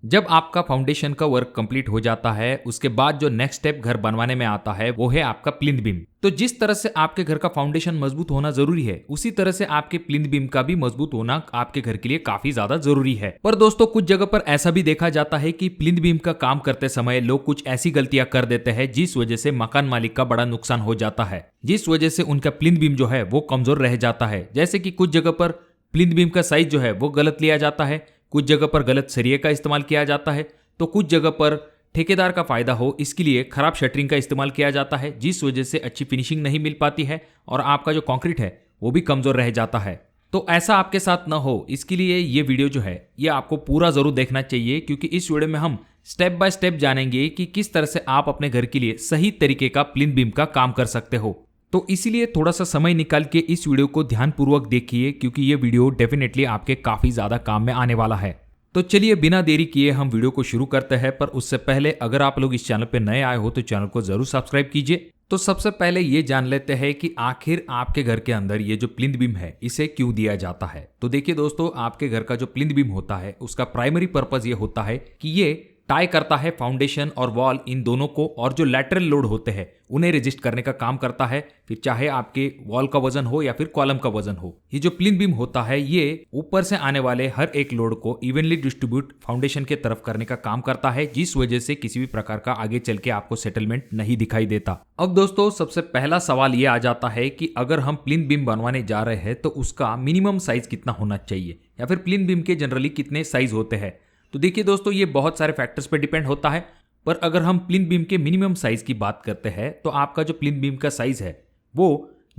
जब आपका फाउंडेशन का वर्क कंप्लीट हो जाता है, उसके बाद जो नेक्स्ट स्टेप घर बनवाने में आता है वो है आपका प्लिंथ बीम। तो जिस तरह से आपके घर का फाउंडेशन मजबूत होना जरूरी है, उसी तरह से आपके प्लिंथ बीम का भी मजबूत होना आपके घर के लिए काफी ज्यादा जरूरी है। पर दोस्तों, कुछ जगह पर ऐसा भी देखा जाता है कि प्लिंथ बीम का काम करते समय लोग कुछ ऐसी गलतियां कर देते हैं जिस वजह से मकान मालिक का बड़ा नुकसान हो जाता है, जिस वजह से उनका प्लिंथ बीम जो है वो कमजोर रह जाता है। जैसे कि कुछ जगह पर प्लिंथ बीम का साइज जो है वो गलत लिया जाता है, कुछ जगह पर गलत सरिये का इस्तेमाल किया जाता है, तो कुछ जगह पर ठेकेदार का फायदा हो इसके लिए खराब शटरिंग का इस्तेमाल किया जाता है, जिस वजह से अच्छी फिनिशिंग नहीं मिल पाती है और आपका जो कंक्रीट है वो भी कमजोर रह जाता है। तो ऐसा आपके साथ ना हो, इसके लिए ये वीडियो जो है ये आपको पूरा जरूर देखना चाहिए, क्योंकि इस वीडियो में हम स्टेप बाय स्टेप जानेंगे कि किस तरह से आप अपने घर के लिए सही तरीके का प्लिंथ बीम का काम कर सकते हो। तो इसीलिए थोड़ा सा समय निकाल के इस वीडियो को ध्यानपूर्वक देखिए, क्योंकि ये वीडियो डेफिनेटली आपके काफी ज्यादा काम में आने वाला है। तो चलिए बिना देरी किए हम वीडियो को शुरू करते हैं। पर उससे पहले अगर आप लोग इस चैनल पे नए आए हो तो चैनल को जरूर सब्सक्राइब कीजिए। तो सबसे पहले ये जान लेते हैं कि आखिर आपके घर के अंदर ये जो प्लिंथ बीम है इसे क्यों दिया जाता है। तो देखिए दोस्तों, आपके घर का जो प्लिंथ बीम होता है उसका प्राइमरी पर्पज ये होता है कि ये टाई करता है फाउंडेशन और वॉल इन दोनों को, और जो लैटरल लोड होते हैं उन्हें रेजिस्ट करने का काम करता है, फिर चाहे आपके वॉल का वजन हो या फिर कॉलम का वजन हो। ये जो प्लिंथ बीम होता है ये ऊपर से आने वाले हर एक लोड को इवनली डिस्ट्रीब्यूट फाउंडेशन के तरफ करने का काम करता है, जिस वजह से किसी भी प्रकार का आगे चल के आपको सेटलमेंट नहीं दिखाई देता। अब दोस्तों, सबसे पहला सवाल ये आ जाता है कि अगर हम प्लिंथ बीम बनवाने जा रहे हैं तो उसका मिनिमम साइज कितना होना चाहिए, या फिर प्लिंथ बीम के जनरली कितने साइज होते हैं। तो देखिए दोस्तों, ये बहुत सारे फैक्टर्स पर डिपेंड होता है, पर अगर हम प्लिंथ बीम के मिनिमम साइज की बात करते हैं तो आपका जो प्लिंथ बीम का साइज है वो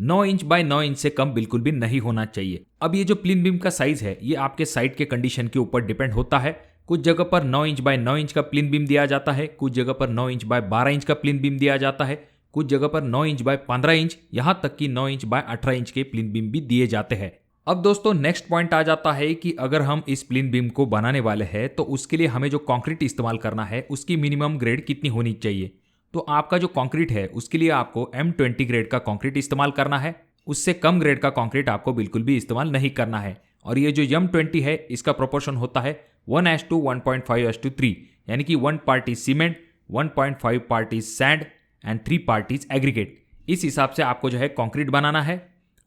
9 इंच बाय 9 इंच से कम बिल्कुल भी नहीं होना चाहिए। अब ये जो प्लिंथ बीम का साइज है ये आपके साइट के कंडीशन के ऊपर डिपेंड होता है। कुछ जगह पर 9 इंच बाय 9 इंच का प्लिंथ बीम दिया जाता है, कुछ जगह पर 9 इंच बाय 12 इंच का प्लिंथ बीम दिया जाता है, कुछ जगह पर 9 इंच बाय 15 इंच, यहाँ तक कि 9 इंच बाय 18 इंच के प्लिंथ बीम भी दिए जाते हैं। अब दोस्तों, नेक्स्ट पॉइंट आ जाता है कि अगर हम इस प्लिंथ बीम को बनाने वाले हैं तो उसके लिए हमें जो कंक्रीट इस्तेमाल करना है उसकी मिनिमम ग्रेड कितनी होनी चाहिए। तो आपका जो कंक्रीट है उसके लिए आपको M20 ग्रेड का कंक्रीट इस्तेमाल करना है, उससे कम ग्रेड का कंक्रीट आपको बिल्कुल भी इस्तेमाल नहीं करना है। और ये जो M20 है इसका प्रोपोर्शन होता है 1:1 1.5:3, यानी कि 1 part is cement, 1.5 part is sand and 3 part is aggregate. इस हिसाब से आपको जो है कंक्रीट बनाना है।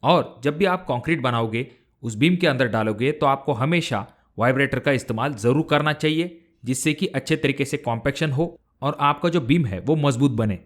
और जब भी आप कंक्रीट बनाओगे उस बीम के अंदर डालोगे तो आपको हमेशा वाइब्रेटर का इस्तेमाल जरूर करना चाहिए, जिससे कि अच्छे तरीके से कॉम्पैक्शन हो और आपका जो बीम है वो मजबूत बने।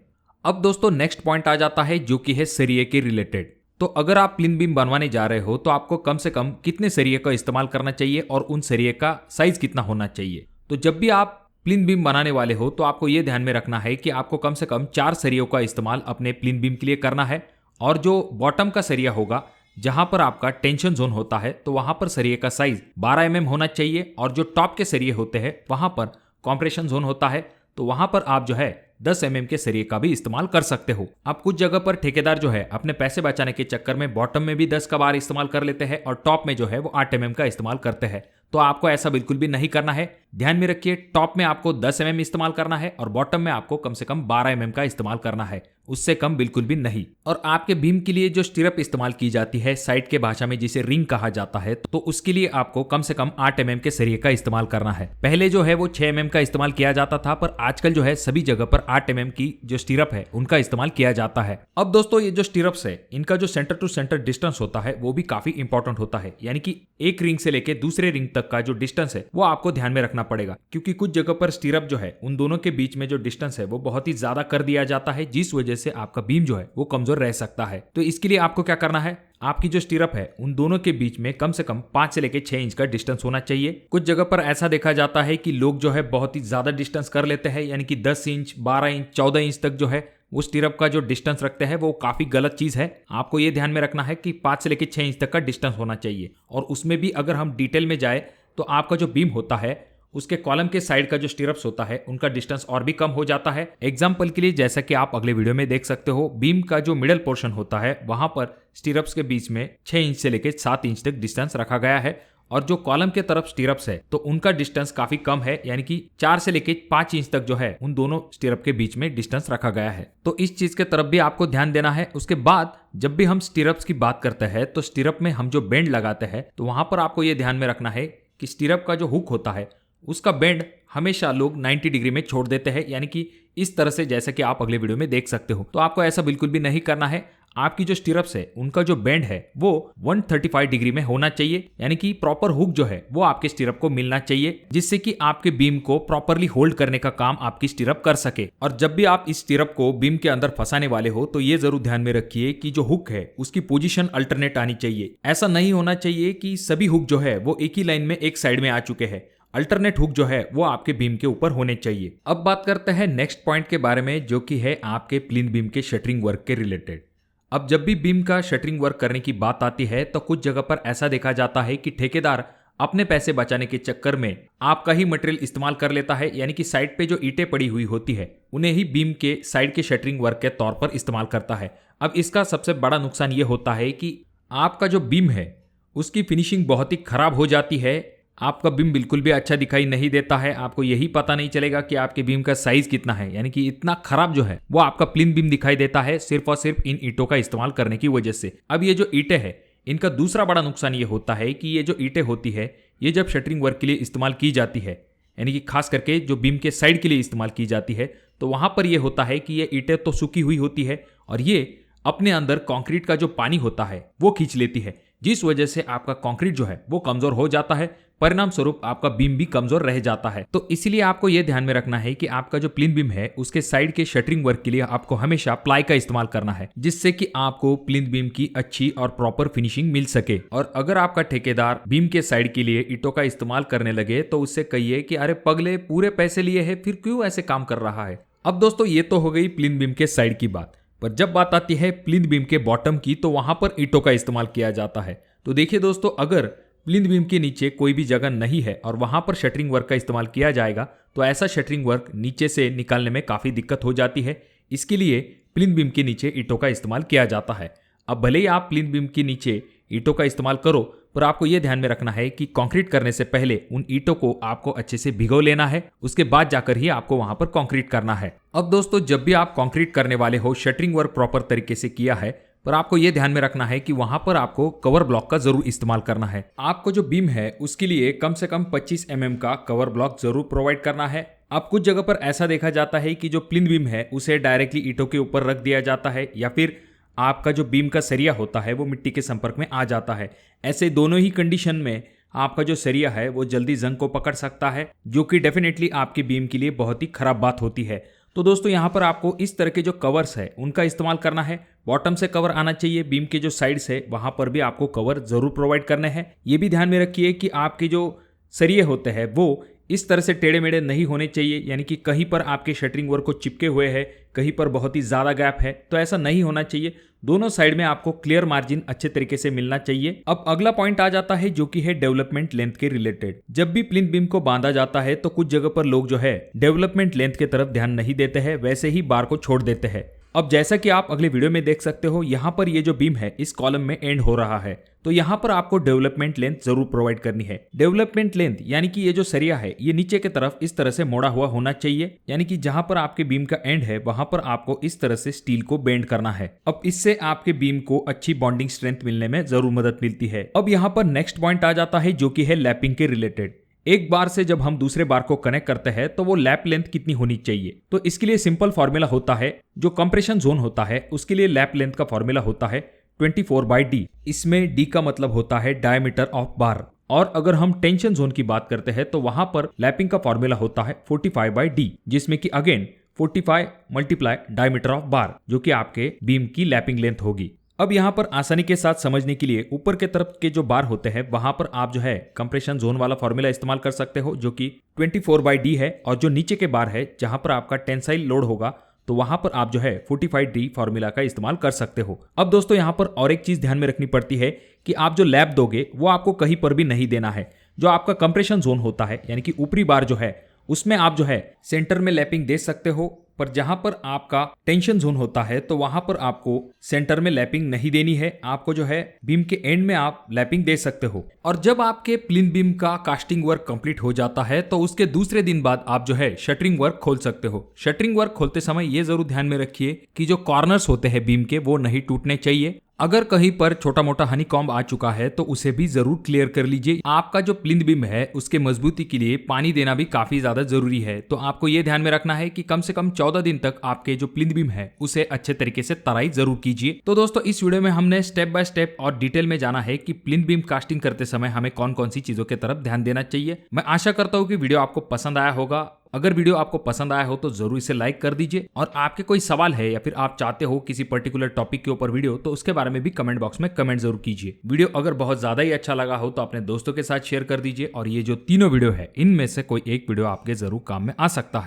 अब दोस्तों, नेक्स्ट पॉइंट आ जाता है जो कि है सरिये के रिलेटेड। तो अगर आप प्लिंथ बीम बनवाने जा रहे हो तो आपको कम से कम कितने सरिये का इस्तेमाल करना चाहिए और उन सरिये का साइज कितना होना चाहिए। तो जब भी आप प्लिंथ बीम बनाने वाले हो तो आपको यह ध्यान में रखना है कि आपको कम से कम 4 सरियों का इस्तेमाल अपने प्लिंथ बीम के लिए करना है। और जो बॉटम का सरिया होगा, जहां पर आपका टेंशन जोन होता है, तो वहां पर सरिये का साइज 12 mm होना चाहिए, और जो टॉप के सरिये होते हैं वहां पर कॉम्प्रेशन जोन होता है, तो वहां पर आप जो है 10 mm के सरिये का भी इस्तेमाल कर सकते हो। अब कुछ जगह पर ठेकेदार जो है अपने पैसे बचाने के चक्कर में बॉटम में भी 10 का बार इस्तेमाल कर लेते हैं और टॉप में जो है वो 8 mm का इस्तेमाल करते हैं। तो आपको ऐसा बिल्कुल भी नहीं करना है। ध्यान में रखिए, टॉप में आपको 10 mm इस्तेमाल करना है और बॉटम में आपको कम से कम 12 mm का इस्तेमाल करना है, उससे कम बिल्कुल भी नहीं। और आपके बीम के लिए जो स्टिरअप इस्तेमाल की जाती है साइट के भाषा में जिसे रिंग कहा जाता है, तो उसके लिए आपको कम से कम 8 mm के सरिये का इस्तेमाल करना है। पहले जो है वो 6 mm का इस्तेमाल किया जाता था, पर आजकल जो है सभी जगह पर 8 mm की जो स्टिरअप है उनका इस्तेमाल किया जाता है। अब दोस्तों, ये जो स्टिरअप्स है इनका जो सेंटर टू सेंटर डिस्टेंस होता है वो भी काफी इंपॉर्टेंट होता है, यानी कि एक रिंग से लेके दूसरे रिंग तक का जो डिस्टेंस है वो आपको ध्यान में रखना पड़ेगा, क्योंकि कुछ जगह पर स्टिरअप जो है उन दोनों के बीच में जो डिस्टेंस है वो बहुत ही ज्यादा कर दिया जाता है, जिस वजह से आपका बीम जो है वो कमजोर रह सकता है। तो इसके लिए आपको क्या करना है, आपकी जो स्टिरअप है उन दोनों के बीच में कम से कम 5 से लेके 6 इंच का डिस्टेंस होना चाहिए। कुछ जगह पर ऐसा देखा जाता है कि लोग जो है बहुत ही ज्यादा डिस्टेंस कर लेते हैं, यानी कि 10 इंच 12 इंच 14 इंच तक जो है वो स्टिरअप का जो डिस्टेंस रखते हैं वो काफी गलत चीज है। आपको ये ध्यान में रखना है कि 5 से लेके 6 इंच तक का डिस्टेंस होना चाहिए। और उसमें भी अगर हम डिटेल में जाए तो आपका जो बीम होता है उसके कॉलम के साइड का जो स्टिरअप्स होता है उनका डिस्टेंस और भी कम हो जाता है। एग्जाम्पल के लिए, जैसा कि आप अगले वीडियो में देख सकते हो, बीम का जो मिडल पोर्शन होता है वहां पर स्टिरअप्स के बीच में 6 इंच से लेकर 7 इंच तक डिस्टेंस रखा गया है, और जो कॉलम के तरफ स्टिरअप्स है तो उनका डिस्टेंस काफी कम है, यानी कि 4 से लेकर 5 इंच तक जो है उन दोनों स्टिरअप के बीच में डिस्टेंस रखा गया है। तो इस चीज के तरफ भी आपको ध्यान देना है। उसके बाद जब भी हम स्टिरअप्स की बात करते हैं तो स्टिरअप में हम जो बेंड लगाते हैं तो वहां पर आपको ये ध्यान में रखना है कि स्टिरअप का जो हुक होता है उसका बेंड हमेशा लोग 90 डिग्री में छोड़ देते हैं, यानी कि इस तरह से, जैसा कि आप अगले वीडियो में देख सकते हो। तो आपको ऐसा बिल्कुल भी नहीं करना है। आपकी जो स्टिरप्स है उनका जो बेंड है वो 135 डिग्री में होना चाहिए, यानी कि प्रॉपर हुक जो है वो आपके स्टिरप को मिलना चाहिए, जिससे कि आपके बीम को प्रॉपरली होल्ड करने का काम आपकी स्टिरप कर सके। और जब भी आप इस स्टिरप को बीम के अंदर फंसाने वाले हो तो ये जरूर ध्यान में रखिए कि जो हुक है उसकी पोजीशन अल्टरनेट आनी चाहिए। ऐसा नहीं होना चाहिए कि सभी हुक जो है वो एक ही लाइन में एक साइड में आ चुके हैं। अल्टरनेट हुक जो है वो आपके बीम के ऊपर होने चाहिए। अब बात करते हैं नेक्स्ट पॉइंट के बारे में, जो कि है आपके प्लिंथ बीम के शटरिंग वर्क के रिलेटेड। अब जब भी बीम का शटरिंग वर्क करने की बात आती है तो कुछ जगह पर ऐसा देखा जाता है कि ठेकेदार अपने पैसे बचाने के चक्कर में आपका ही मटेरियल इस्तेमाल कर लेता है, यानी कि साइड पे जो ईंटें पड़ी हुई होती है उन्हें ही बीम के साइड के शटरिंग वर्क के तौर पर इस्तेमाल करता है। अब इसका सबसे बड़ा नुकसान ये होता है कि आपका जो बीम है उसकी फिनिशिंग बहुत ही खराब हो जाती है। आपका बीम बिल्कुल भी अच्छा दिखाई नहीं देता है। आपको यही पता नहीं चलेगा कि आपके बीम का साइज कितना है, यानी कि इतना खराब जो है वो आपका प्लिंथ बीम दिखाई देता है, सिर्फ और सिर्फ इन ईंटों का इस्तेमाल करने की वजह से। अब ये जो ईंटें हैं इनका दूसरा बड़ा नुकसान ये होता है कि ये जो ईंटें होती है ये जब शटरिंग वर्क के लिए इस्तेमाल की जाती है, यानी कि खास करके जो बीम के साइड के लिए इस्तेमाल की जाती है, तो वहां पर यह होता है कि ये ईंटें तो सूखी हुई होती है और ये अपने अंदर कंक्रीट का जो पानी होता है वो खींच लेती है, जिस वजह से आपका कंक्रीट जो है वो कमजोर हो जाता है। परिणाम स्वरूप आपका बीम भी कमजोर रह जाता है। तो इसीलिए आपको यह ध्यान में रखना है कि आपका जो प्लिंथ बीम है उसके साइड के शटरिंग वर्क के लिए आपको हमेशा प्लाई का इस्तेमाल करना है, जिससे कि आपको प्लिंथ बीम की अच्छी और प्रॉपर फिनिशिंग मिल सके। और अगर आपका ठेकेदार बीम के साइड के लिए ईंटों का इस्तेमाल करने लगे तो उससे कहिए कि अरे पगले, पूरे पैसे लिए हैं, फिर क्यों ऐसे काम कर रहा है। अब दोस्तों ये तो हो गई प्लिंथ बीम के साइड की बात, पर जब बात आती है प्लिंथ बीम के बॉटम की तो वहां पर ईंटों का इस्तेमाल किया जाता है। तो देखिए दोस्तों, अगर प्लिंथ बीम के नीचे कोई भी जगह नहीं है और वहां पर शटरिंग वर्क का इस्तेमाल किया जाएगा तो ऐसा शटरिंग वर्क नीचे से निकालने में काफी दिक्कत हो जाती है। इसके लिए प्लिंथ बीम के नीचे ईंटों का इस्तेमाल किया जाता है। अब भले ही आप प्लिंथ बीम के नीचे ईंटों का इस्तेमाल करो, पर आपको यह ध्यान में रखना है कि कंक्रीट करने से पहले उन ईंटों को आपको अच्छे से भिगो लेना है, उसके बाद जाकर ही आपको वहां पर कंक्रीट करना है। अब दोस्तों, जब भी आप कंक्रीट करने वाले हो, शटरिंग वर्क प्रॉपर तरीके से किया है, पर आपको यह ध्यान में रखना है कि वहां पर आपको कवर ब्लॉक का जरूर इस्तेमाल करना है। आपको जो बीम है उसके लिए कम से कम 25 mm का कवर ब्लॉक जरूर प्रोवाइड करना है। अब कुछ जगह पर ऐसा देखा जाता है कि जो प्लिंथ बीम है उसे डायरेक्टली ईंटों के ऊपर रख दिया जाता है, या फिर आपका जो बीम का सरिया होता है वो मिट्टी के संपर्क में आ जाता है। ऐसे दोनों ही कंडीशन में आपका जो सरिया है वो जल्दी जंग को पकड़ सकता है, जो कि डेफिनेटली आपके बीम के लिए बहुत ही खराब बात होती है। तो दोस्तों, यहाँ पर आपको इस तरह के जो कवर्स है उनका इस्तेमाल करना है। बॉटम से कवर आना चाहिए, बीम के जो साइड्स है वहां पर भी आपको कवर जरूर प्रोवाइड करने हैं। ये भी ध्यान में रखिए कि आपके जो सरिये होते हैं वो इस तरह से टेढ़े मेढ़े नहीं होने चाहिए, यानी कि कहीं पर आपके शटरिंग वर्क को चिपके हुए है, कहीं पर बहुत ही ज्यादा गैप है, तो ऐसा नहीं होना चाहिए। दोनों साइड में आपको क्लियर मार्जिन अच्छे तरीके से मिलना चाहिए। अब अगला पॉइंट आ जाता है जो कि है डेवलपमेंट लेंथ के रिलेटेड। जब भी प्लिंथ बीम को बांधा जाता है तो कुछ जगह पर लोग जो है डेवलपमेंट लेंथ की तरफ ध्यान नहीं देते हैं, वैसे ही बार को छोड़ देते हैं। अब जैसा कि आप अगले वीडियो में देख सकते हो, यहाँ पर ये जो बीम है इस कॉलम में एंड हो रहा है, तो यहाँ पर आपको डेवलपमेंट लेंथ जरूर प्रोवाइड करनी है। डेवलपमेंट लेंथ यानी कि ये जो सरिया है ये नीचे की तरफ इस तरह से मोड़ा हुआ होना चाहिए, यानी कि जहां पर आपके बीम का एंड है वहां पर आपको इस तरह से स्टील को बेंड करना है। अब इससे आपके बीम को अच्छी बॉन्डिंग स्ट्रेंथ मिलने में जरूर मदद मिलती है। अब यहाँ पर नेक्स्ट पॉइंट आ जाता है जो कि है लैपिंग के रिलेटेड। एक बार से जब हम दूसरे बार को कनेक्ट करते हैं तो वो लैप लेंथ कितनी होनी चाहिए, तो इसके लिए सिंपल फॉर्मूला होता है। जो कंप्रेशन जोन होता है उसके लिए लैप लेंथ का फॉर्मूला होता है 24/d। इसमें d का मतलब होता है डायमीटर ऑफ बार, और अगर हम टेंशन जोन की बात करते हैं तो वहां पर लैपिंग का फॉर्मूला होता है 45/d, जिसमें कि अगेन 45 × डायमीटर ऑफ बार, जो कि आपके बीम की लैपिंग लेंथ होगी। अब यहाँ पर आसानी के साथ समझने के लिए ऊपर के तरफ के जो बार होते हैं वहां पर आप जो है कंप्रेशन जोन वाला फॉर्मूला इस्तेमाल कर सकते हो, जो कि 24/d है, और जो नीचे के बार है जहां पर आपका टेंसाइल लोड होगा तो वहां पर आप जो है 45d फॉर्मूला का इस्तेमाल कर सकते हो। अब दोस्तों, यहाँ पर और एक चीज ध्यान में रखनी पड़ती है कि आप जो लैप दोगे वो आपको कहीं पर भी नहीं देना है। जो आपका कंप्रेशन जोन होता है यानी कि ऊपरी बार जो है उसमें आप जो है सेंटर में लैपिंग दे सकते हो, पर जहां पर आपका टेंशन जोन होता है तो वहां पर आपको सेंटर में लैपिंग नहीं देनी है। आपको जो है बीम के एंड में आप लैपिंग दे सकते हो। और जब आपके प्लिंथ बीम का कास्टिंग वर्क कंप्लीट हो जाता है तो उसके दूसरे दिन बाद आप जो है शटरिंग वर्क खोल सकते हो। शटरिंग वर्क खोलते समय ये जरूर ध्यान में रखिए कि जो कॉर्नर्स होते हैं बीम के वो नहीं टूटने चाहिए। अगर कहीं पर छोटा मोटा हनी कॉम्ब आ चुका है तो उसे भी जरूर क्लियर कर लीजिए। आपका जो प्लिंथ बीम है उसके मजबूती के लिए पानी देना भी काफी ज्यादा जरूरी है, तो आपको ये ध्यान में रखना है कि कम से कम 14 दिन तक आपके जो प्लिंथ बीम है उसे अच्छे तरीके से तराई जरूर कीजिए। तो दोस्तों इस वीडियो में हमने स्टेप बाय स्टेप और डिटेल में जाना है कि प्लिंथ बीम कास्टिंग करते समय हमें कौन कौन सी चीजों की तरफ ध्यान देना चाहिए। मैं आशा करता हूँ कि वीडियो आपको पसंद आया होगा। अगर वीडियो आपको पसंद आया हो तो जरूर इसे लाइक कर दीजिए, और आपके कोई सवाल है या फिर आप चाहते हो किसी पर्टिकुलर टॉपिक के ऊपर वीडियो, तो उसके बारे में भी कमेंट बॉक्स में कमेंट जरूर कीजिए। वीडियो अगर बहुत ज्यादा ही अच्छा लगा हो तो अपने दोस्तों के साथ शेयर कर दीजिए, और ये जो तीनों वीडियो है इनमें से कोई एक वीडियो आपके जरूर काम में आ सकता है।